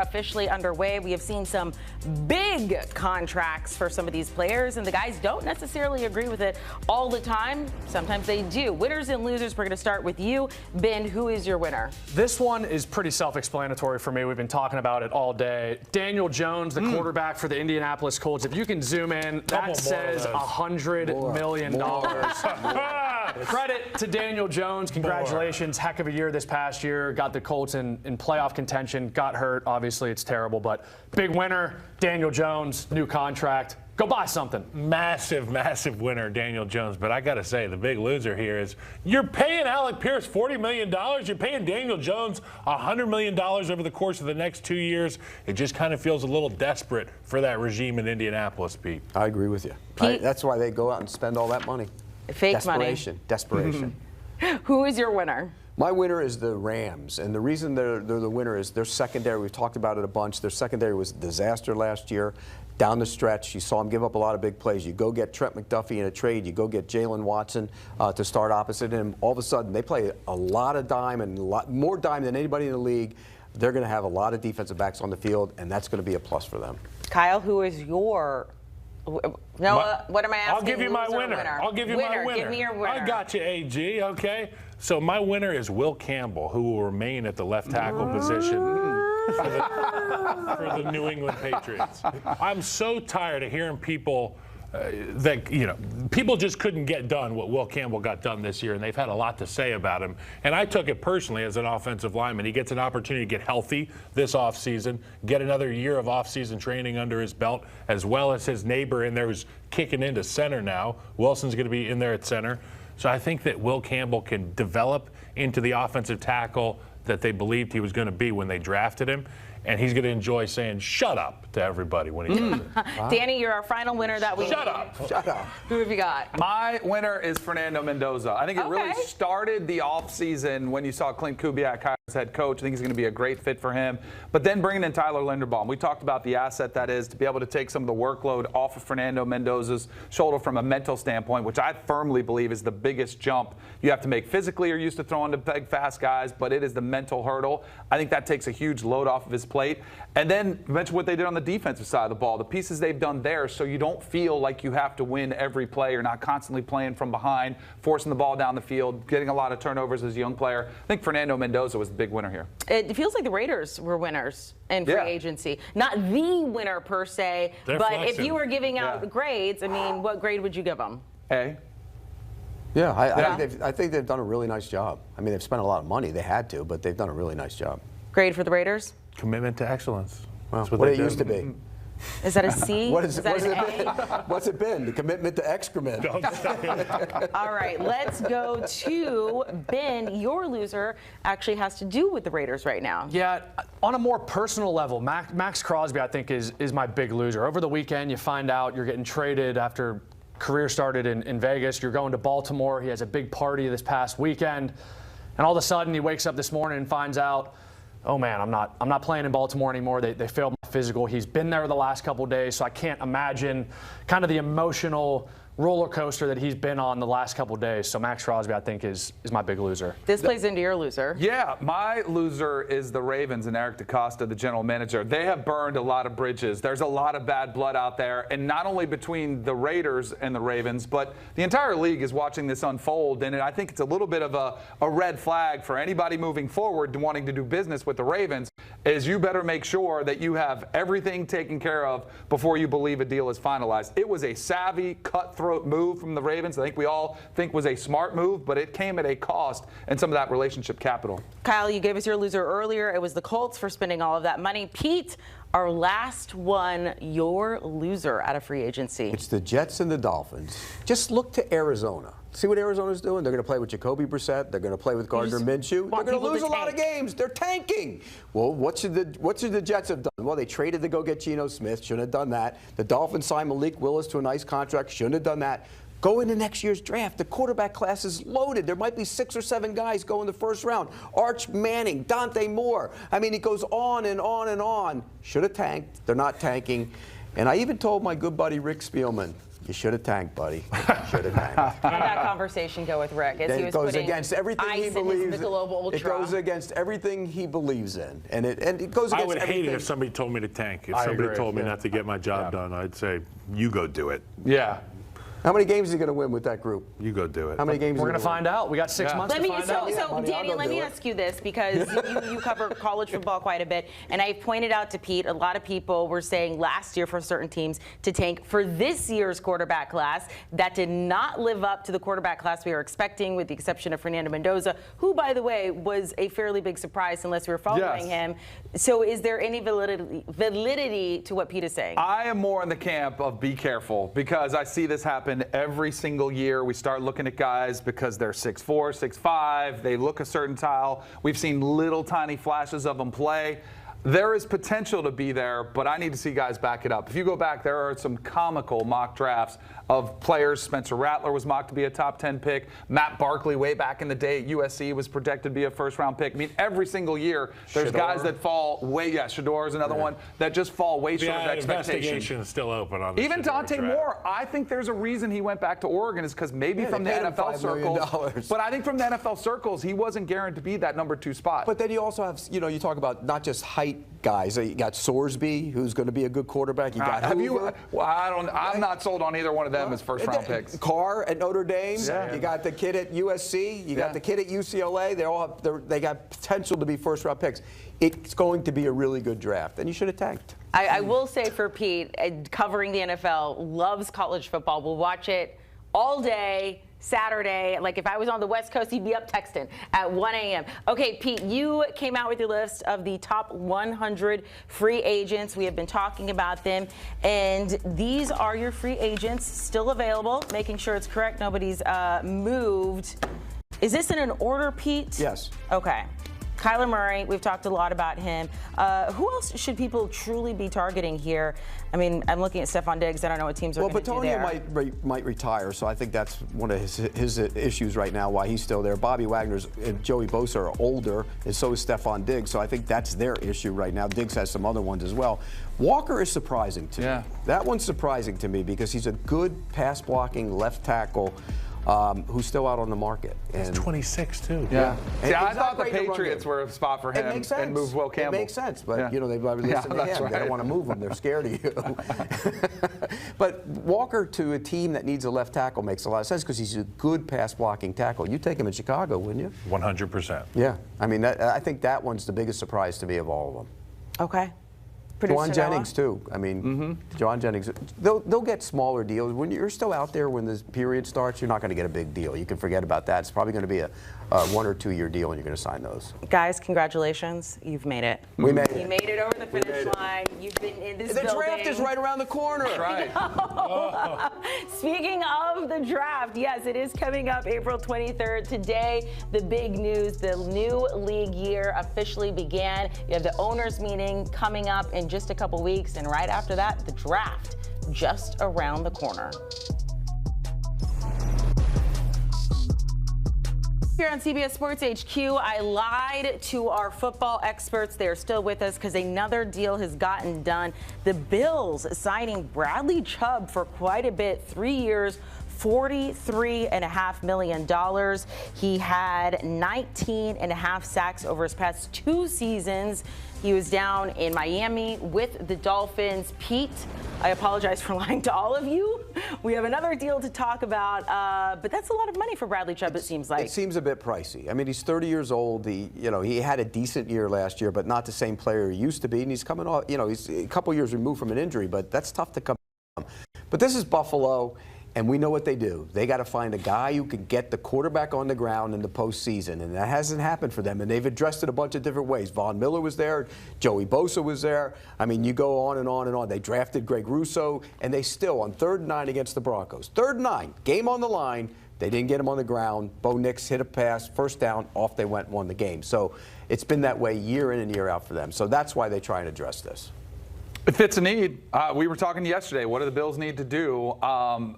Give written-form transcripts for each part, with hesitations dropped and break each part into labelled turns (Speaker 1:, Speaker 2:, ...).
Speaker 1: Officially underway. We have seen some big contracts for some of these players, and the guys don't necessarily agree with it all the time. Sometimes they do. Winners and losers. We're going to start with you, Ben. Who is your winner?
Speaker 2: This one is pretty self-explanatory for me. We've been talking about it all day. Daniel Jones, the quarterback for the Indianapolis Colts. If you can zoom in, that says $100 million. Credit to Daniel Jones. Congratulations. Heck of a year this past year. Got the Colts in playoff contention. Got hurt. Obviously, it's terrible, but big winner, Daniel Jones, new contract. Go buy something.
Speaker 3: Massive, massive winner, Daniel Jones. But I got to say, the big loser here is you're paying Alec Pierce $40 million. You're paying Daniel Jones $100 million over the course of the next 2 years. It just kind of feels a little desperate for that regime in Indianapolis, Pete.
Speaker 4: I agree with you. That's why they go out and spend all that money.
Speaker 1: Fake money.
Speaker 4: Desperation.
Speaker 1: Who is your winner?
Speaker 4: My winner is the Rams, and the reason they're the winner is their secondary. We've talked about it a bunch. Their secondary was a disaster last year. Down the stretch, you saw them give up a lot of big plays. You go get Trent McDuffie in a trade. You go get Jalen Watson to start opposite him. All of a sudden, they play a lot of dime and a lot more dime than anybody in the league. They're going to have a lot of defensive backs on the field, and that's going to be a plus for them.
Speaker 1: Kyle, who is your what am I asking?
Speaker 3: I'll give you my winner. I'll give you my winner.
Speaker 1: Give me your winner.
Speaker 3: I got you, AG, okay? So my winner is Will Campbell, who will remain at the left tackle position for the New England Patriots. I'm so tired of hearing people people just couldn't get done what Will Campbell got done this year, and they've had a lot to say about him. And I took it personally as an offensive lineman. He gets an opportunity to get healthy this offseason, get another year of offseason training under his belt, as well as his neighbor in there who's kicking into center now. Wilson's going to be in there at center. So I think that Will Campbell can develop into the offensive tackle that they believed he was going to be when they drafted him. And he's going to enjoy saying "shut up" to everybody when he does it.
Speaker 1: Wow. Danny, you're our final winner that week.
Speaker 3: Shut up.
Speaker 4: Shut up.
Speaker 1: Who have you got?
Speaker 5: My winner is Fernando Mendoza. I think it really started the offseason when you saw Clint Kubiak as head coach. I think he's going to be a great fit for him. But then bringing in Tyler Linderbaum, we talked about the asset that is to be able to take some of the workload off of Fernando Mendoza's shoulder from a mental standpoint, which I firmly believe is the biggest jump you have to make. Physically, you're used to throwing to big, fast guys, but it is the mental hurdle. I think that takes a huge load off of his plate. And then mention what they did on the defensive side of the ball, the pieces they've done there, so you don't feel like you have to win every play. You're not constantly playing from behind, forcing the ball down the field, getting a lot of turnovers as a young player. I think Fernando Mendoza was the big winner here.
Speaker 1: It feels like the Raiders were winners in free agency. Not the winner per se, but flexing. If you were giving out grades, I mean, what grade would you give them?
Speaker 5: A.
Speaker 4: Yeah, I think they've done a really nice job. I mean, they've spent a lot of money. They had to, but they've done a really nice job.
Speaker 1: Grade for the Raiders?
Speaker 3: Commitment to excellence.
Speaker 4: Well, what it used to be.
Speaker 1: Is that a C?
Speaker 4: What's it been? The commitment to excrement.
Speaker 1: All right, let's go to Ben. Your loser actually has to do with the Raiders right now.
Speaker 2: Yeah, on a more personal level, Max Crosby, I think, is my big loser. Over the weekend, you find out you're getting traded after career started in Vegas. You're going to Baltimore. He has a big party this past weekend. And all of a sudden, he wakes up this morning and finds out, oh man, I'm not playing in Baltimore anymore. They failed my physical. He's been there the last couple of days, so I can't imagine kind of the emotional roller coaster that he's been on the last couple of days. So Max Crosby, I think, is my big loser.
Speaker 1: This plays into your loser.
Speaker 5: Yeah, my loser is the Ravens and Eric DeCosta, the general manager. They have burned a lot of bridges. There's a lot of bad blood out there, and not only between the Raiders and the Ravens, but the entire league is watching this unfold, and I think it's a little bit of a red flag for anybody moving forward to wanting to do business with the Ravens, is you better make sure that you have everything taken care of before you believe a deal is finalized. It was a savvy, cutthroat move from the Ravens. I think we all think was a smart move, but it came at a cost and some of that relationship capital.
Speaker 1: Kyle, you gave us your loser earlier. It was the Colts for spending all of that money. Pete, our last one, your loser out of free agency.
Speaker 4: It's the Jets and the Dolphins. Just look to Arizona. See what Arizona's doing? They're going to play with Jacoby Brissett. They're going to play with Gardner Minshew. They're going to lose a lot of games. They're tanking. Well, what should the Jets have done? Well, they traded to go get Geno Smith. Shouldn't have done that. The Dolphins signed Malik Willis to a nice contract. Shouldn't have done that. Go into next year's draft. The quarterback class is loaded. There might be 6 or 7 guys go in the first round. Arch Manning, Dante Moore. I mean, it goes on and on and on. Should have tanked. They're not tanking. And I even told my good buddy Rick Spielman, You should have tanked, buddy. You should have tanked.
Speaker 1: How did that conversation go with Rick? As he was
Speaker 4: goes
Speaker 1: putting
Speaker 4: against everything he
Speaker 1: ice
Speaker 4: believes
Speaker 1: in the Global Ultra.
Speaker 4: It goes against everything he believes in, and it goes against
Speaker 3: I would hate
Speaker 4: everything.
Speaker 3: it if somebody told me to tank. If
Speaker 2: I
Speaker 3: somebody
Speaker 2: agree,
Speaker 3: told me
Speaker 2: yeah.
Speaker 3: not to get my job done, I'd say, you go do it.
Speaker 5: Yeah.
Speaker 4: How many games is he going to win with that group?
Speaker 3: You go do it.
Speaker 4: How many games?
Speaker 2: We're going to find out. We got 6 months
Speaker 1: Let
Speaker 2: to
Speaker 1: me,
Speaker 2: find
Speaker 1: so,
Speaker 2: out.
Speaker 1: so
Speaker 4: Money,
Speaker 1: Danny,
Speaker 4: I'll
Speaker 1: let
Speaker 4: go
Speaker 1: me
Speaker 4: do it.
Speaker 1: ask you this because you cover college football quite a bit, and I pointed out to Pete, a lot of people were saying last year for certain teams to tank for this year's quarterback class. That did not live up to the quarterback class we were expecting, with the exception of Fernando Mendoza, who, by the way, was a fairly big surprise unless we were following him. So is there any validity to what Pete is saying?
Speaker 5: I am more in the camp of be careful, because I see this happen every single year. We start looking at guys because they're 6'4", 6'5", they look a certain style. We've seen little tiny flashes of them play. There is potential to be there, but I need to see guys back it up. If you go back, there are some comical mock drafts of players. Spencer Rattler was mocked to be a top 10 pick. Matt Barkley, way back in the day at USC, was projected to be a first-round pick. I mean, every single year, there's guys that fall way. Yeah, Shador is another one that just fall way short of expectations.
Speaker 3: Investigation is still open on the
Speaker 5: Even
Speaker 3: Shador
Speaker 5: Dante
Speaker 3: draft.
Speaker 5: Moore, I think there's a reason he went back to Oregon is because maybe from the
Speaker 4: they paid him
Speaker 5: NFL
Speaker 4: $5 million.
Speaker 5: circles. But I think from the NFL circles, he wasn't guaranteed to be that number 2 spot.
Speaker 4: But then you also have, you talk about not just height guys. You got Sorsby, who's going to be a good quarterback. You got Hoover.
Speaker 5: I'm not sold on either one of them as first-round picks.
Speaker 4: Carr at Notre Dame.
Speaker 5: Yeah.
Speaker 4: You got the kid at USC. You got the kid at UCLA. They got potential to be first-round picks. It's going to be a really good draft, and you should have tanked.
Speaker 1: I will say for Pete, covering the NFL, loves college football. We'll watch it all day. Saturday, like if I was on the West Coast, he'd be up texting at 1 a.m. Okay, Pete, you came out with your list of the top 100 free agents. We have been talking about them, and these are your free agents still available, making sure it's correct. Nobody's moved. Is this in an order, Pete?
Speaker 4: Yes.
Speaker 1: Okay. Kyler Murray, we've talked a lot about him. Who else should people truly be targeting here? I mean, I'm looking at Stephon Diggs. I don't know what teams are going to do there.
Speaker 4: Well, Petonio might retire, so I think that's one of his issues right now, why he's still there. Bobby Wagner's and Joey Bosa are older, and so is Stephon Diggs, so I think that's their issue right now. Diggs has some other ones as well. Walker is surprising to me. That one's surprising to me because he's a good pass-blocking left tackle who's still out on the market.
Speaker 3: He's 26 too.
Speaker 5: Yeah.
Speaker 4: And
Speaker 5: I
Speaker 4: he's
Speaker 5: thought
Speaker 4: not
Speaker 5: the
Speaker 4: great to run
Speaker 5: Patriots
Speaker 4: game.
Speaker 5: were a spot for him
Speaker 4: It makes sense.
Speaker 5: and move Will Campbell.
Speaker 4: It makes sense, but
Speaker 5: Yeah.
Speaker 4: they've probably listened to him.
Speaker 5: Right.
Speaker 4: They don't want to move him. They're scared of you. But Walker to a team that needs a left tackle makes a lot of sense because he's a good pass blocking tackle. You'd take him in Chicago, wouldn't you?
Speaker 3: 100%.
Speaker 4: Yeah. I mean, I think that one's the biggest surprise to me of all of them.
Speaker 1: Okay.
Speaker 4: Juwan Jennings too. I mean, Juwan Jennings. They'll get smaller deals. When you're still out there when the period starts, you're not going to get a big deal. You can forget about that. It's probably going to be a 1 or 2 year deal, and you're going to sign those.
Speaker 1: Guys, congratulations. You've made it.
Speaker 4: We made it.
Speaker 1: You made it over the finish line. You've been in this building.
Speaker 4: The draft is right around the corner.
Speaker 5: Right.
Speaker 1: Speaking of the draft, yes, it is coming up April 23rd. Today, the big news, the new league year officially began. You have the owners meeting coming up in just a couple weeks, and right after that, the draft just around the corner. Here on CBS Sports HQ, I lied to our football experts. They are still with us because another deal has gotten done. The Bills signing Bradley Chubb for quite a bit, 3 years, $43.5 million. He had 19.5 sacks over his past 2 seasons. He was down in Miami with the Dolphins. Pete, I apologize for lying to all of you. We have another deal to talk about, but that's a lot of money for Bradley Chubb, it seems like.
Speaker 4: It seems a bit pricey. I mean, he's 30 years old. He had a decent year last year, but not the same player he used to be. And he's coming off, he's a couple years removed from an injury, but that's tough to come from. But this is Buffalo. And we know what they do. They got to find a guy who can get the quarterback on the ground in the postseason, and that hasn't happened for them. And they've addressed it a bunch of different ways. Von Miller was there, Joey Bosa was there. I mean, you go on and on and on. They drafted Greg Russo, and they still, on 3rd and 9 against the Broncos, 3rd and 9, game on the line, they didn't get him on the ground. Bo Nix hit a pass, first down, off they went, won the game. So it's been that way year in and year out for them. So that's why they try and address this.
Speaker 5: It fits a need. We were talking yesterday. What do the Bills need to do?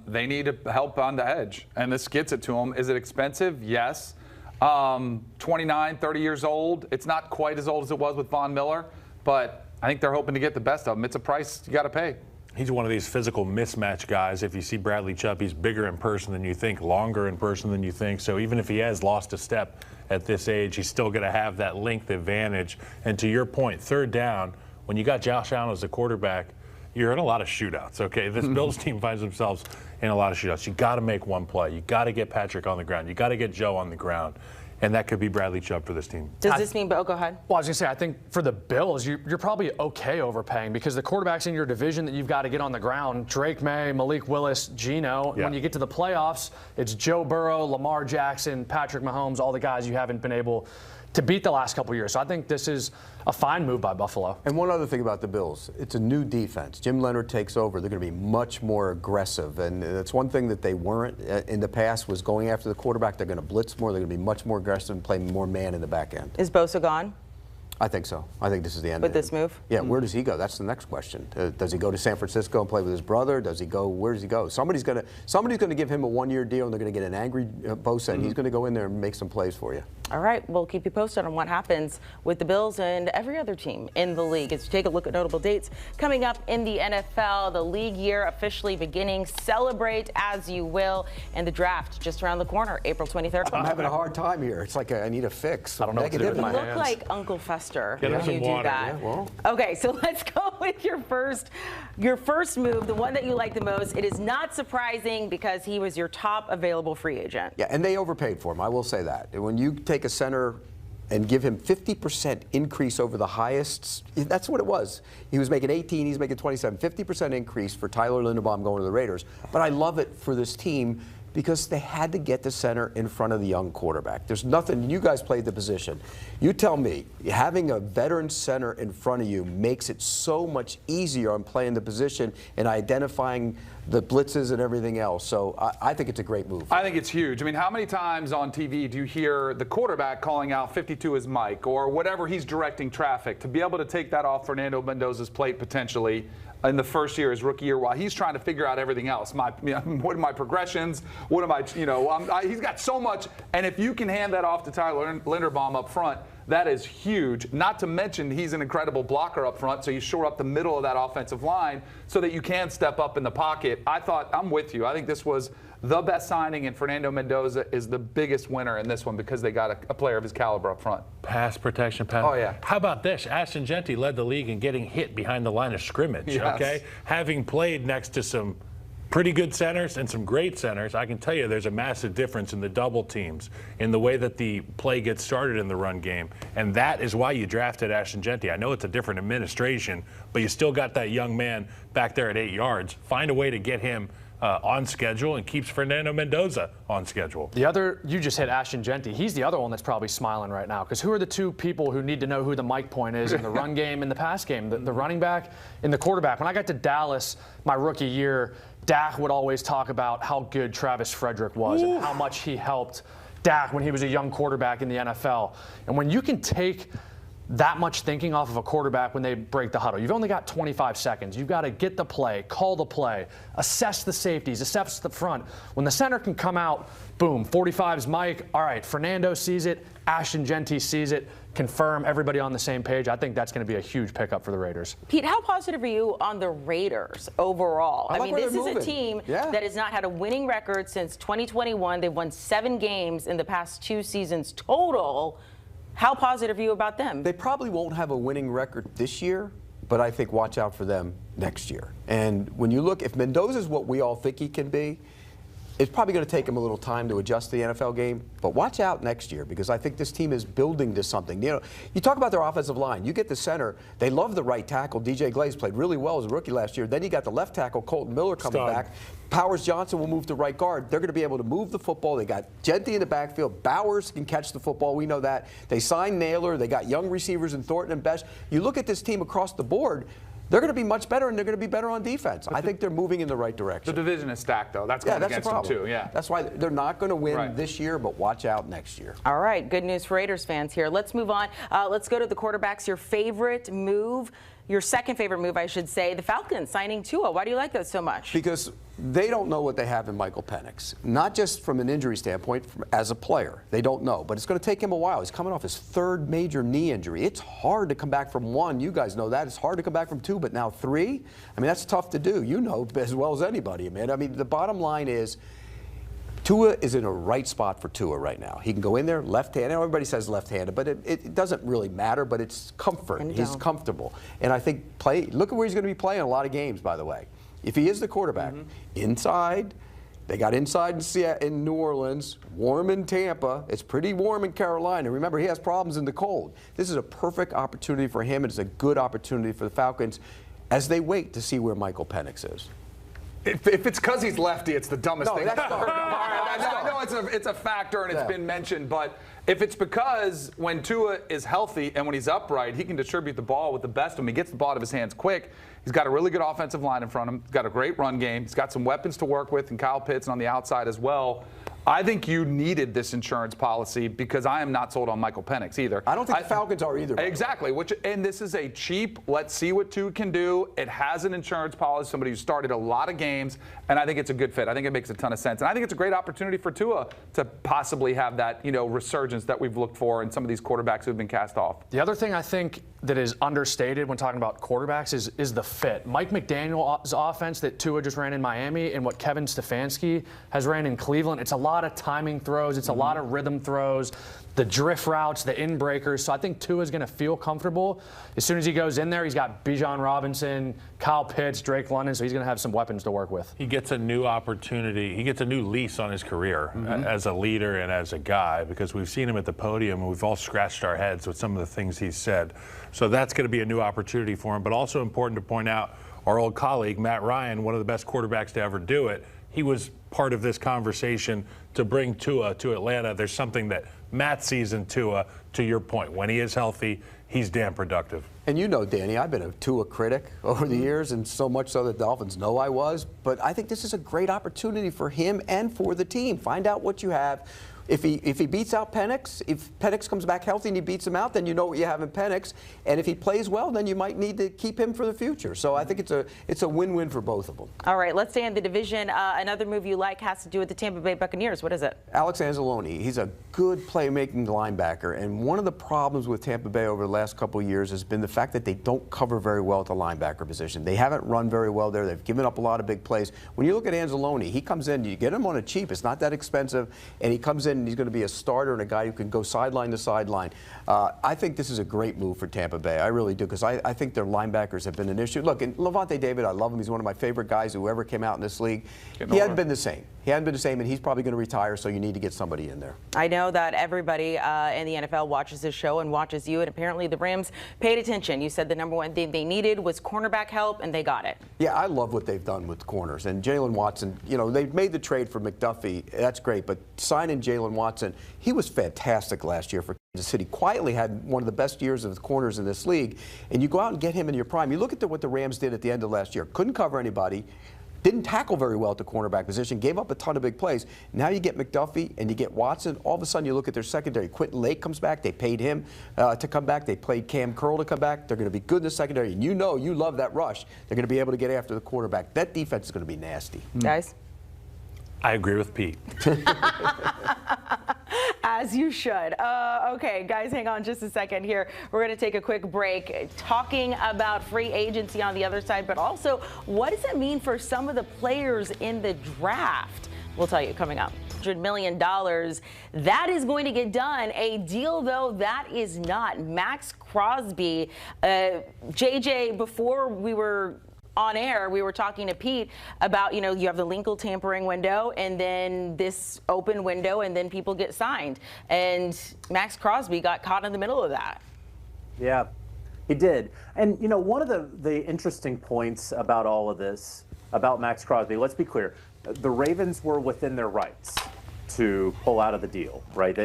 Speaker 5: They need to help on the edge, and this gets it to them. Is it expensive? Yes. 29, 30 years old. It's not quite as old as it was with Von Miller, but I think they're hoping to get the best of them. It's a price you got to pay.
Speaker 3: He's one of these physical mismatch guys. If you see Bradley Chubb, he's bigger in person than you think, longer in person than you think. So even if he has lost a step at this age, he's still going to have that length advantage. And to your point, third down, when you got Josh Allen as the quarterback, you're in a lot of shootouts, okay? This Bills team finds themselves in a lot of shootouts. You got to make one play. You got to get Patrick on the ground. You got to get Joe on the ground. And that could be Bradley Chubb for this team.
Speaker 1: Does this mean, go ahead.
Speaker 2: Well, I was going to say, I think for the Bills, you're probably okay overpaying because the quarterbacks in your division that you've got to get on the ground, Drake May, Malik Willis, Geno.
Speaker 3: Yeah.
Speaker 2: When you get to the playoffs, it's Joe Burrow, Lamar Jackson, Patrick Mahomes, all the guys you haven't been able to beat the last couple of years. So I think this is a fine move by Buffalo.
Speaker 4: And one other thing about the Bills, it's a new defense. Jim Leonard takes over. They're going to be much more aggressive. And that's one thing that they weren't in the past was going after the quarterback. They're going to blitz more. They're going to be much more aggressive and play more man in the back end.
Speaker 1: Is Bosa gone?
Speaker 4: I think so. I think this is the end
Speaker 1: With
Speaker 4: of him.
Speaker 1: this move?
Speaker 4: Yeah, where does he go? That's the next question. Does he go to San Francisco and play with his brother? Does he go? Where does he go? Somebody's going to give him a one-year deal, and they're going to get an angry Bosa, and he's going to go in there and make some plays for you.
Speaker 1: All right, we'll keep you posted on what happens with the Bills and every other team in the league. As we take a look at notable dates coming up in the NFL, the league year officially beginning. Celebrate as you will, and the draft just around the corner, April 23rd.
Speaker 4: I'm having a hard time here. It's like I need a fix.
Speaker 2: I don't know what to do with
Speaker 1: You
Speaker 2: my
Speaker 1: look
Speaker 2: hands.
Speaker 1: like Uncle Fester
Speaker 3: Get him
Speaker 1: when
Speaker 3: some
Speaker 1: you do
Speaker 3: water.
Speaker 1: that.
Speaker 4: Yeah, well.
Speaker 1: Okay, so let's go with your first move, the one that you like the most. It is not surprising because he was your top available free agent.
Speaker 4: Yeah, and they overpaid for him. I will say that. When you take a center and give him 50% increase over the highest, that's what it was. He was making 18, he's making 27. 50% increase for Tyler Linderbaum going to the Raiders. But I love it for this team because they had to get the center in front of the young quarterback. There's nothing, you guys played the position. You tell me, having a veteran center in front of you makes it so much easier on playing the position and identifying the blitzes and everything else. So I think it's a great move.
Speaker 5: I think it's huge. I mean, how many times on TV do you hear the quarterback calling out 52 is Mike or whatever he's directing traffic? To be able to take that off Fernando Mendoza's plate potentially in the first year, his rookie year, while he's trying to figure out everything else. What are my progressions? What am I, he's got so much. And if you can hand that off to Tyler Linderbaum up front, that is huge. Not to mention he's an incredible blocker up front, so you shore up the middle of that offensive line so that you can step up in the pocket. I'm with you. I think this was the best signing, and Fernando Mendoza is the biggest winner in this one because they got a player of his caliber up front.
Speaker 3: Pass protection.
Speaker 5: Oh, yeah.
Speaker 3: How about this? Ashton Genty led the league in getting hit behind the line of scrimmage,
Speaker 5: Yes.
Speaker 3: okay? Having played next to some pretty good centers and some great centers, I can tell you there's a massive difference in the double teams, in the way that the play gets started in the run game. And that is why you drafted Ashton Genty. I know it's a different administration, but you still got that young man back there at 8 yards. Find a way to get him on schedule and keeps Fernando Mendoza on schedule.
Speaker 2: You just hit Ashton Genty. He's the other one that's probably smiling right now because who are the two people who need to know who the mic point is in the run game and the pass game? The running back and the quarterback. When I got to Dallas my rookie year, Dak would always talk about how good Travis Frederick was and how much he helped Dak when he was a young quarterback in the NFL. And when you can take that much thinking off of a quarterback when they break the huddle. You've only got 25 seconds. You've got to get the play, call the play, assess the safeties, assess the front. When the center can come out, boom, 45's Mike. All right, Fernando sees it. Ashton Genty sees it. Confirm everybody on the same page. I think that's going to be a huge pickup for the Raiders.
Speaker 1: Pete, how positive are you on the Raiders overall?
Speaker 4: I like
Speaker 1: mean, this is
Speaker 4: moving.
Speaker 1: a team that has not had a winning record since 2021. They've won 7 games in the past 2 seasons total. How positive are you about them?
Speaker 4: They probably won't have a winning record this year, but I think watch out for them next year. And when you look, if Mendoza's what we all think he can be, it's probably going to take him a little time to adjust to the NFL game, but watch out next year because I think this team is building to something. You know, you talk about their offensive line. You get the center. They love the right tackle. DJ Glaze played really well as a rookie last year. Then you got the left tackle, Colton Miller, coming back. Powers Johnson will move to right guard. They're going to be able to move the football. They got Genty in the backfield. Bowers can catch the football. We know that. They signed Naylor. They got young receivers in Thornton and Best. You look at this team across the board, they're going to be much better, and they're going to be better on defense. I think they're moving in the right direction.
Speaker 5: The division is stacked, though. That's going against them, too. Yeah.
Speaker 4: That's why they're not going to win this year, but watch out next year.
Speaker 1: All right, good news for Raiders fans here. Let's move on. Let's go to the quarterbacks. Your favorite move your second favorite move, I should say, the Falcons signing Tua. Why do you like that so much?
Speaker 4: Because they don't know what they have in Michael Penix. Not just from an injury standpoint, as a player. They don't know. But it's going to take him a while. He's coming off his third major knee injury. It's hard to come back from one. You guys know that. It's hard to come back from two, but now three? I mean, that's tough to do. You know as well as anybody, man. I mean, the bottom line is Tua is in a right spot for Tua right now. He can go in there left-handed. Everybody says left-handed, but it doesn't really matter, but it's comfort. He's comfortable. And I think look at where he's going to be playing a lot of games, by the way. If he is the quarterback, inside, they got inside in New Orleans, warm in Tampa. It's pretty warm in Carolina. Remember, he has problems in the cold. This is a perfect opportunity for him. It's a good opportunity for the Falcons as they wait to see where Michael Penix is.
Speaker 6: If it's because he's lefty, it's the dumbest thing.
Speaker 4: That's
Speaker 6: I know it's a factor and it's been mentioned, but if it's because when Tua is healthy and when he's upright, he can distribute the ball with the best of them. He gets the ball out of his hands quick. He's got a really good offensive line in front of him. He's got a great run game. He's got some weapons to work with, and Kyle Pitts on the outside as well. I think you needed this insurance policy because I am not sold on Michael Penix either.
Speaker 4: I don't think the Falcons are either.
Speaker 6: Exactly. And this is a cheap, let's see what Tua can do. It has an insurance policy, somebody who started a lot of games, and I think it's a good fit. I think it makes a ton of sense. And I think it's a great opportunity for Tua to possibly have that, resurgence that we've looked for in some of these quarterbacks who've been cast off.
Speaker 2: The other thing I think that is understated when talking about quarterbacks is the fit. Mike McDaniel's offense that Tua just ran in Miami and what Kevin Stefanski has ran in Cleveland, it's a lot of timing throws. It's a lot of rhythm throws, the drift routes, the in breakers. So I think Tua's going to feel comfortable. As soon as he goes in there, he's got Bijan Robinson, Kyle Pitts, Drake London, so he's going to have some weapons to work with.
Speaker 3: He gets a new opportunity. He gets a new lease on his career as a leader and as a guy, because we've seen him at the podium and we've all scratched our heads with some of the things he's said. So that's going to be a new opportunity for him. But also important to point out, our old colleague, Matt Ryan, one of the best quarterbacks to ever do it, he was part of this conversation to bring Tua to Atlanta. There's something that Matt sees in Tua, to your point. When he is healthy, he's damn productive.
Speaker 4: And you know, Danny, I've been a Tua critic over the years, and so much so that the Dolphins know I was. But I think this is a great opportunity for him and for the team. Find out what you have. If he beats out Penix, if Penix comes back healthy and he beats him out, then you know what you have in Penix. And if he plays well, then you might need to keep him for the future. So I think it's a win-win for both of them.
Speaker 1: All right, let's stay in the division. Another move you like has to do with the Tampa Bay Buccaneers. What is it?
Speaker 4: Alex Anzalone. He's a good playmaking linebacker. And one of the problems with Tampa Bay over the last couple of years has been the fact that they don't cover very well at the linebacker position. They haven't run very well there. They've given up a lot of big plays. When you look at Anzalone, he comes in, you get him on a cheap. It's not that expensive. And he comes in and he's going to be a starter and a guy who can go sideline to sideline. I think this is a great move for Tampa Bay. I really do, because I think their linebackers have been an issue. Look, and Levante David, I love him. He's one of my favorite guys who ever came out in this league. He hadn't been the same. He hadn't been the same, and he's probably going to retire, so you need to get somebody in there.
Speaker 1: I know that everybody in the NFL watches this show and watches you, and apparently the Rams paid attention. You said the number one thing they needed was cornerback help, and they got it.
Speaker 4: Yeah, I love what they've done with corners. And Jalen Watson, they've made the trade for McDuffie. That's great, but signing Jalen Watson, he was fantastic last year for Kansas City. Quietly had one of the best years of the corners in this league. And you go out and get him in your prime. You look at what the Rams did at the end of last year. Couldn't cover anybody. Didn't tackle very well at the cornerback position, gave up a ton of big plays. Now you get McDuffie and you get Watson. All of a sudden you look at their secondary. Quentin Lake comes back. They paid him to come back. They played Cam Curl to come back. They're going to be good in the secondary. And you love that rush. They're going to be able to get after the quarterback. That defense is going to be nasty.
Speaker 1: Guys?
Speaker 3: I agree with Pete.
Speaker 1: As you should. Okay, guys, hang on just a second here. We're going to take a quick break talking about free agency on the other side, but also what does it mean for some of the players in the draft? We'll tell you coming up. $100 million. That is going to get done. A deal, though, that is not. Max Crosby, JJ, before we were on air, we were talking to Pete about, you have the legal tampering window and then this open window and then people get signed. And Max Crosby got caught in the middle of that.
Speaker 7: Yeah, he did. And, one of the interesting points about all of this, about Max Crosby, let's be clear, the Ravens were within their rights to pull out of the deal, right?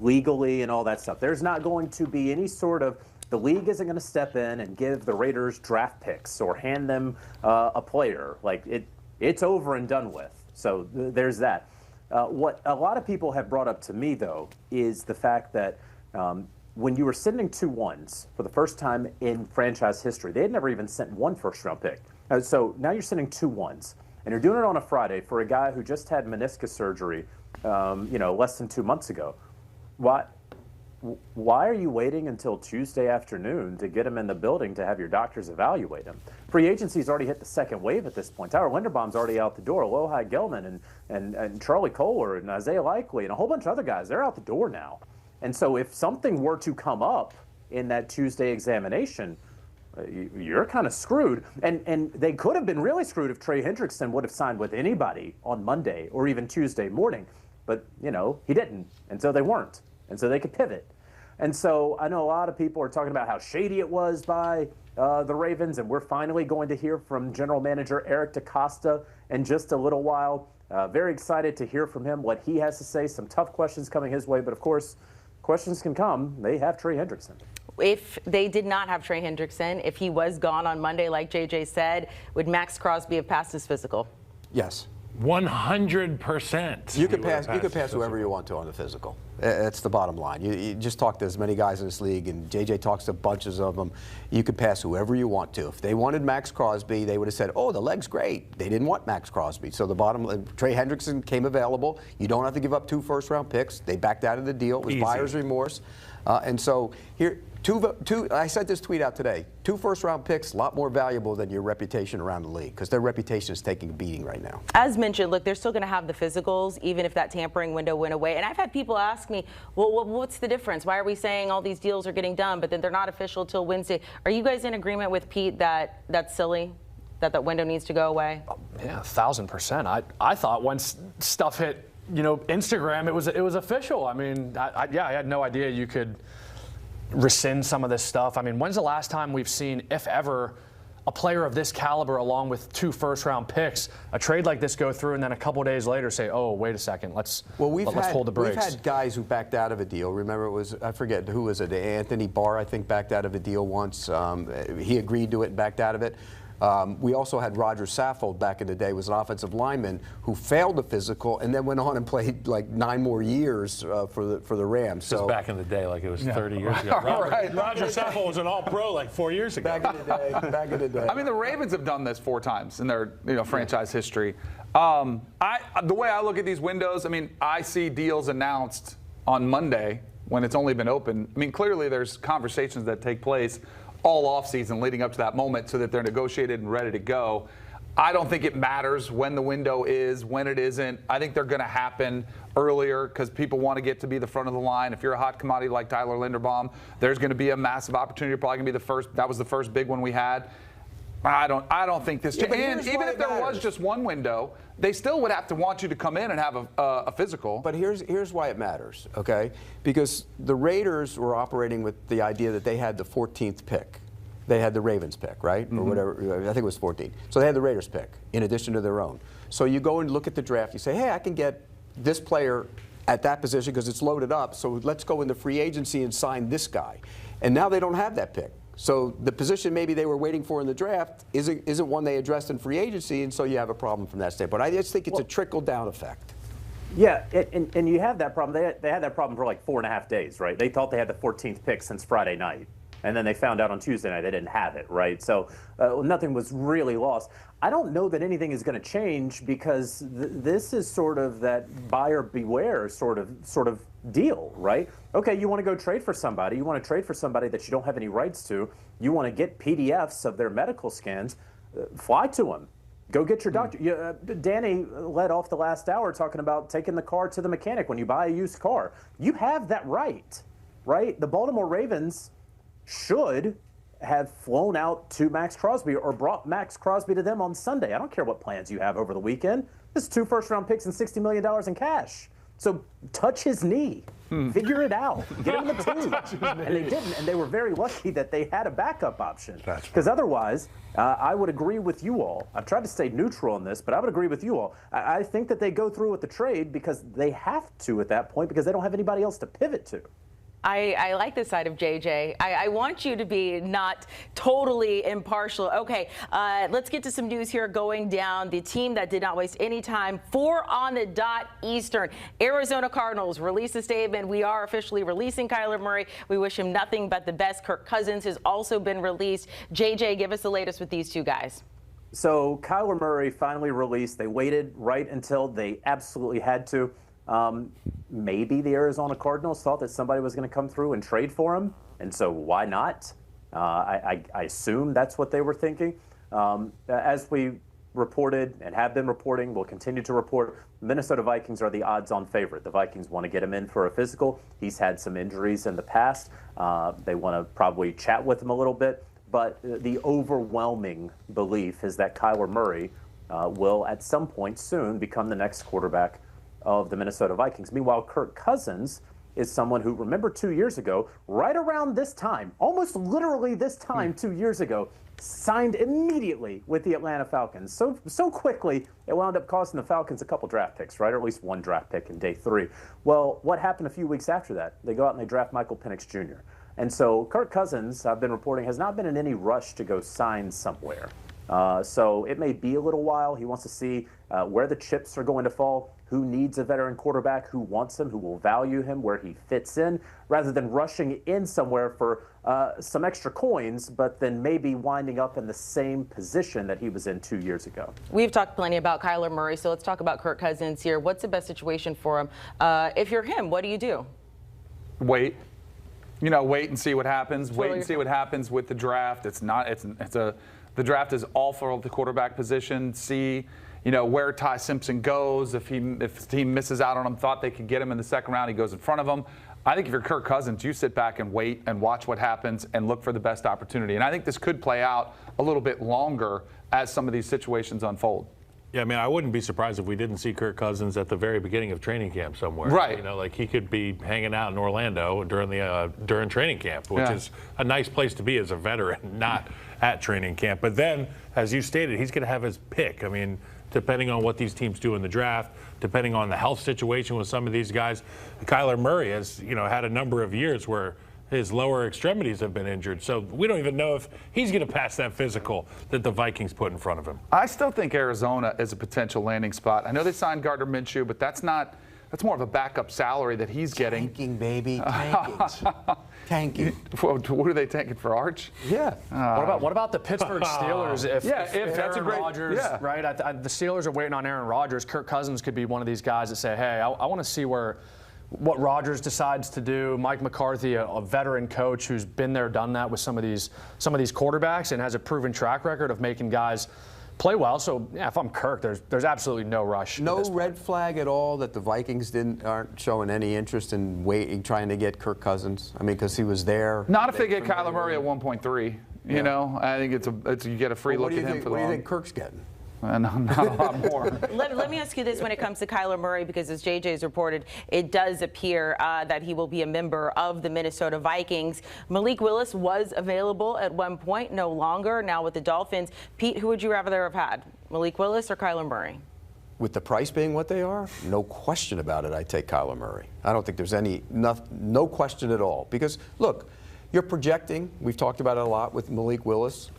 Speaker 7: Legally and all that stuff. There's not going to be any sort of the league isn't going to step in and give the Raiders draft picks or hand them a player. Like it's over and done with. So there's that. What a lot of people have brought up to me, though, is the fact that when you were sending 2-1s for the first time in franchise history, they had never even sent one first-round pick. So now you're sending 2-1s, and you're doing it on a Friday for a guy who just had meniscus surgery, less than 2 months ago. Why are you waiting until Tuesday afternoon to get him in the building to have your doctors evaluate him? Free agency's already hit the second wave at this point. Tyler Linderbaum's already out the door. Alohi Gelman and Charlie Kohler and Isaiah Likely and a whole bunch of other guys, they're out the door now. And so if something were to come up in that Tuesday examination, you're kind of screwed. And they could have been really screwed if Trey Hendrickson would have signed with anybody on Monday or even Tuesday morning. But, he didn't. And so they weren't. And so they could pivot. And so I know a lot of people are talking about how shady it was by the Ravens, and we're finally going to hear from General Manager Eric DeCosta in just a little while. Very excited to hear from him, what he has to say. Some tough questions coming his way, but of course, questions can come. They have Trey Hendrickson.
Speaker 1: If they did not have Trey Hendrickson, if he was gone on Monday, like JJ said, would Max Crosby have passed his physical?
Speaker 4: Yes.
Speaker 3: 100%.
Speaker 4: You could pass whoever you want to on the physical. That's the bottom line. You just talk to as many guys in this league, and JJ talks to bunches of them. You could pass whoever you want to. If they wanted Max Crosby, they would have said, "Oh, the leg's great." They didn't want Max Crosby, so Trey Hendrickson came available. You don't have to give up 2 first-round picks. They backed out of the deal. It was buyer's remorse, and so here. I sent this tweet out today. 2 first-round picks, a lot more valuable than your reputation around the league, because their reputation is taking a beating right now.
Speaker 1: As mentioned, look, they're still going to have the physicals, even if that tampering window went away. And I've had people ask me, well, what's the difference? Why are we saying all these deals are getting done, but then they're not official till Wednesday? Are you guys in agreement with Pete that that's silly, that window needs to go away?
Speaker 2: Yeah, 1,000%. I thought once stuff hit, Instagram, it was official. I mean, I had no idea you could rescind some of this stuff. I mean, when's the last time we've seen, if ever, a player of this caliber along with 2 first-round picks, a trade like this go through and then a couple days later say, oh, wait a second, let's hold the brakes.
Speaker 4: We've had guys who backed out of a deal. Remember, I forget, who was it? Anthony Barr, I think, backed out of a deal once. He agreed to it and backed out of it. We also had Roger Saffold back in the day, was an offensive lineman who failed the physical and then went on and played like 9 more years for the Rams.
Speaker 3: So back in the day, like it was 30 years ago. Roger Saffold was an All-Pro like 4 years ago.
Speaker 4: Back in the day.
Speaker 5: I mean, the Ravens have done this 4 times in their franchise history. The way I look at these windows, I mean, I see deals announced on Monday when it's only been open. I mean, clearly there's conversations that take place all offseason leading up to that moment so that they're negotiated and ready to go. I don't think it matters when the window is, when it isn't. I think they're going to happen earlier because people want to get to be the front of the line. If you're a hot commodity like Tyler Linderbaum, there's going to be a massive opportunity. You're probably going to be the first. That was the first big one we had. I don't think this. And even if there was just one window, they still would have to want you to come in and have a physical.
Speaker 4: But here's why it matters, okay? Because the Raiders were operating with the idea that they had the 14th pick. They had the Ravens pick, right? Or whatever. I think it was 14. So they had the Raiders pick in addition to their own. So you go and look at the draft. You say, hey, I can get this player at that position because it's loaded up. So let's go into free agency and sign this guy. And now they don't have that pick. So the position maybe they were waiting for in the draft isn't one they addressed in free agency, and so you have a problem from that standpoint. I just think it's a trickle-down effect.
Speaker 7: Yeah, and you have that problem. They had that problem for like 4.5 days, right? They thought they had the 14th pick since Friday night, and then they found out on Tuesday night they didn't have it, right? So nothing was really lost. I don't know that anything is going to change because this is sort of that buyer beware sort of deal, right? Okay, you want to go trade for somebody. You want to trade for somebody that you don't have any rights to. You want to get PDFs of their medical scans. Fly to them. Go get your doctor. Danny led off the last hour talking about taking the car to the mechanic when you buy a used car. You have that right? The Baltimore Ravens should have flown out to Max Crosby or brought Max Crosby to them on Sunday. I don't care what plans you have over the weekend. This is 2 first-round picks and $60 million in cash. So touch his knee. Figure it out. Get him in the tube. And they didn't, and they were very lucky that they had a backup option. Because otherwise, I would agree with you all. I've tried to stay neutral on this, but I would agree with you all. I think that they go through with the trade because they have to at that point because they don't have anybody else to pivot to.
Speaker 1: I like this side of JJ. I want you to be not totally impartial. Okay, let's get to some news here going down. The team that did not waste any time, 4 on the dot Eastern. Arizona Cardinals released a statement. We are officially releasing Kyler Murray. We wish him nothing but the best. Kirk Cousins has also been released. JJ, give us the latest with these two guys.
Speaker 7: So Kyler Murray finally released. They waited right until they absolutely had to. Maybe the Arizona Cardinals thought that somebody was going to come through and trade for him, and so why not? I assume that's what they were thinking. As we reported and have been reporting, we'll continue to report, the Minnesota Vikings are the odds-on favorite. The Vikings want to get him in for a physical. He's had some injuries in the past. They want to probably chat with him a little bit, but the overwhelming belief is that Kyler Murray will at some point soon become the next quarterback of the Minnesota Vikings. Meanwhile, Kirk Cousins is someone who, remember 2 years ago, right around this time, almost literally this time 2 years ago, signed immediately with the Atlanta Falcons. So quickly, it wound up costing the Falcons a couple draft picks, right? Or at least one draft pick in day 3. Well, what happened a few weeks after that? They go out and they draft Michael Penix Jr. And so Kirk Cousins, I've been reporting, has not been in any rush to go sign somewhere. So it may be a little while. He wants to see where the chips are going to fall, who needs a veteran quarterback, who wants him, who will value him, where he fits in, rather than rushing in somewhere for some extra coins, but then maybe winding up in the same position that he was in 2 years ago.
Speaker 1: We've talked plenty about Kyler Murray, so let's talk about Kirk Cousins here. What's the best situation for him? If you're him, what do you do?
Speaker 6: Wait. Wait and see what happens. Wait and see what happens with the draft. The draft is all for the quarterback position. See, where Ty Simpson goes. If the team misses out on him, thought they could get him in the second round, he goes in front of him. I think if you're Kirk Cousins, you sit back and wait and watch what happens and look for the best opportunity. And I think this could play out a little bit longer as some of these situations unfold.
Speaker 3: Yeah, I mean, I wouldn't be surprised if we didn't see Kirk Cousins at the very beginning of training camp somewhere.
Speaker 6: Right.
Speaker 3: Like he could be hanging out in Orlando during training camp, which is a nice place to be as a veteran, not at training camp. But then, as you stated, he's going to have his pick. I mean, depending on what these teams do in the draft, depending on the health situation with some of these guys. Kyler Murray has, had a number of years where his lower extremities have been injured. So we don't even know if he's going to pass that physical that the Vikings put in front of him.
Speaker 6: I still think Arizona is a potential landing spot. I know they signed Gardner Minshew, but that's more of a backup salary that he's getting.
Speaker 4: Tanking, baby. Tanking.
Speaker 6: What are they tanking for, Arch?
Speaker 4: Yeah.
Speaker 2: What about the Pittsburgh Steelers? If
Speaker 6: that's a great
Speaker 2: Rodgers, right? The Steelers are waiting on Aaron Rodgers. Kirk Cousins could be one of these guys that say, hey, I want to see what Rodgers decides to do. Mike McCarthy, a veteran coach who's been there, done that with some of these quarterbacks and has a proven track record of making guys play well. So yeah, if I'm Kirk, there's absolutely no rush.
Speaker 4: No red flag at all that the Vikings aren't showing any interest in trying to get Kirk Cousins. I mean, because he was there.
Speaker 6: Not if they get Kyler Murray at 1.3. I think you get a free look at him for the
Speaker 4: What do you think Kirk's getting?
Speaker 6: Not a lot more.
Speaker 1: Let me ask you this when it comes to Kyler Murray, because as JJ's reported, it does appear that he will be a member of the Minnesota Vikings. Malik Willis was available at one point, no longer. Now with the Dolphins. Pete, who would you rather have had, Malik Willis or Kyler Murray?
Speaker 4: With the price being what they are, no question about it, I'd take Kyler Murray. I don't think there's no question at all. Because, look, you're projecting, we've talked about it a lot with Malik Willis.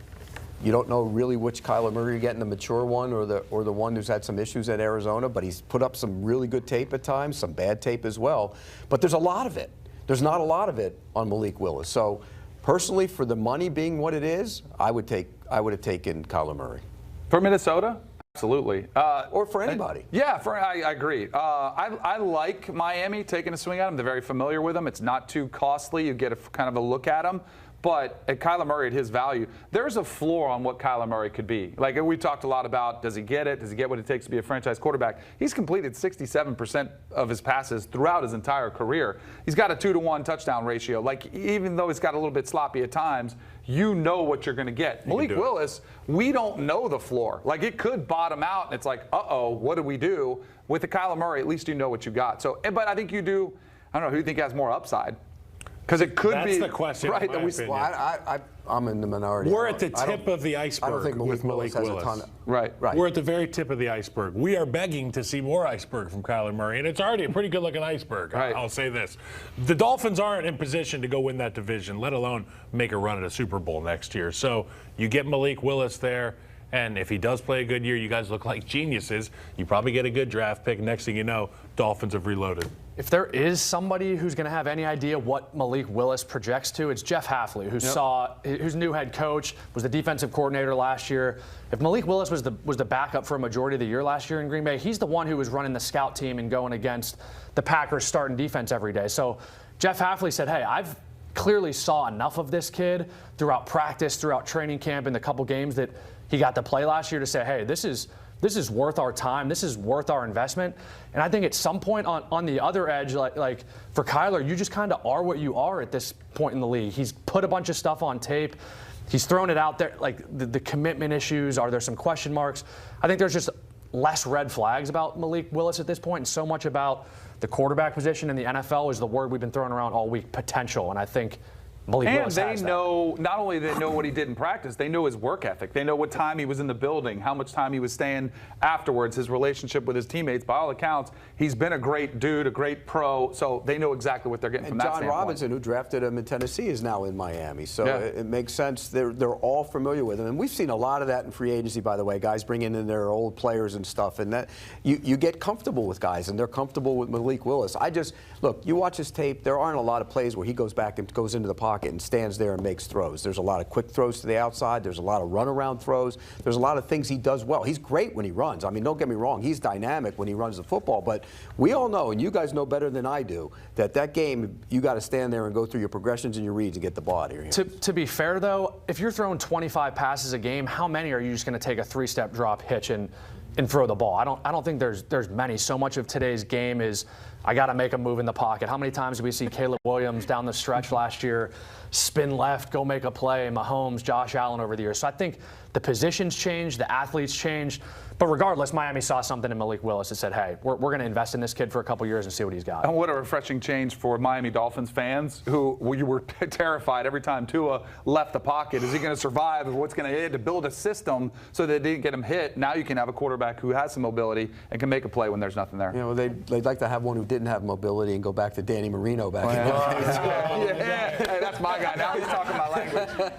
Speaker 4: You don't know really which Kyler Murray you're getting, the mature one or the one who's had some issues at Arizona, but he's put up some really good tape at times, some bad tape as well. But there's a lot of it. There's not a lot of it on Malik Willis. So personally, for the money being what it is, I would have taken Kyler Murray.
Speaker 6: For Minnesota? Absolutely.
Speaker 4: Or for anybody.
Speaker 6: I agree. I like Miami taking a swing at him. They're very familiar with him. It's not too costly. You get kind of a look at him. But at Kyler Murray, at his value, there's a floor on what Kyler Murray could be. Like we talked a lot about, does he get it? Does he get what it takes to be a franchise quarterback? He's completed 67% of his passes throughout his entire career. He's got a 2-to-1 touchdown ratio. Like even though he's got a little bit sloppy at times, you know what you're going to get. Malik Willis, we don't know the floor. Like it could bottom out, and it's like, what do we do? With the Kyler Murray, at least you know what you got. So, but I think you do. I don't know who you think has more upside. Because it could
Speaker 3: That's
Speaker 6: be
Speaker 3: the question,
Speaker 6: right.
Speaker 3: in my
Speaker 6: that
Speaker 3: opinion.
Speaker 4: I'm in the minority.
Speaker 3: We're at the tip of the iceberg
Speaker 4: I don't think
Speaker 3: with Malik
Speaker 4: has
Speaker 3: Willis.
Speaker 4: a ton of,
Speaker 6: Right.
Speaker 3: We're at the very tip of the iceberg. We are begging to see more iceberg from Kyler Murray, and it's already a pretty good-looking iceberg.
Speaker 6: Right.
Speaker 3: I'll say this. The Dolphins aren't in position to go win that division, let alone make a run at a Super Bowl next year. So you get Malik Willis there, and if he does play a good year, you guys look like geniuses. You probably get a good draft pick. Next thing you know, Dolphins have reloaded.
Speaker 2: If there is somebody who's going to have any idea what Malik Willis projects to, it's Jeff Hafley, who's new head coach, was the defensive coordinator last year. If Malik Willis was the backup for a majority of the year last year in Green Bay, he's the one who was running the scout team and going against the Packers starting defense every day. So Jeff Hafley said, hey, I've clearly saw enough of this kid throughout practice, throughout training camp, and the couple games that he got to play last year to say, hey, this is worth our time. This is worth our investment. And I think at some point on the other edge, like for Kyler, you just kind of are what you are at this point in the league. He's put a bunch of stuff on tape. He's thrown it out there. Like the commitment issues, are there some question marks? I think there's just less red flags about Malik Willis at this point, and so much about the quarterback position in the NFL is the word we've been throwing around all week, potential. And I think Malik Willis
Speaker 6: and
Speaker 3: they
Speaker 6: they know, not only they know what he did in practice, they know his work ethic. They know what time he was in the building, how much time he was staying afterwards, his relationship with his teammates. By all accounts, he's been a great dude, a great pro, so they know exactly what they're getting from that standpoint.
Speaker 4: John Robinson, who drafted him in Tennessee, is now in Miami. So it makes sense. They're all familiar with him. And we've seen a lot of that in free agency, by the way, guys bringing in their old players and stuff. And that you get comfortable with guys, and they're comfortable with Malik Willis. Look, you watch his tape, there aren't a lot of plays where he goes back and goes into the pocket and stands there and makes throws. There's a lot of quick throws to the outside. There's a lot of runaround throws. There's a lot of things he does well. He's great when he runs. I mean, don't get me wrong. He's dynamic when he runs the football. But we all know, and you guys know better than I do, that game, you got to stand there and go through your progressions and your reads and get the ball out of your hands.
Speaker 2: To be fair, though, if you're throwing 25 passes a game, how many are you just going to take a three-step drop hitch and throw the ball? I don't think there's many. So much of today's game is I got to make a move in the pocket. How many times did we see Caleb Williams down the stretch last year, spin left, go make a play, Mahomes, Josh Allen over the years? So I think the positions changed, the athletes changed. But regardless, Miami saw something in Malik Willis and said, hey, we're going to invest in this kid for a couple years and see what he's got.
Speaker 6: And what a refreshing change for Miami Dolphins fans who you were terrified every time Tua left the pocket. Is he going to survive? What's going to hit? To build a system so that they didn't get him hit. Now you can have a quarterback who has some mobility and can make a play when there's nothing there.
Speaker 4: You know, they'd like to have one who didn't have mobility and go back to Danny Marino back in the day.
Speaker 6: Yeah, hey, that's my guy. Now he's talking my language.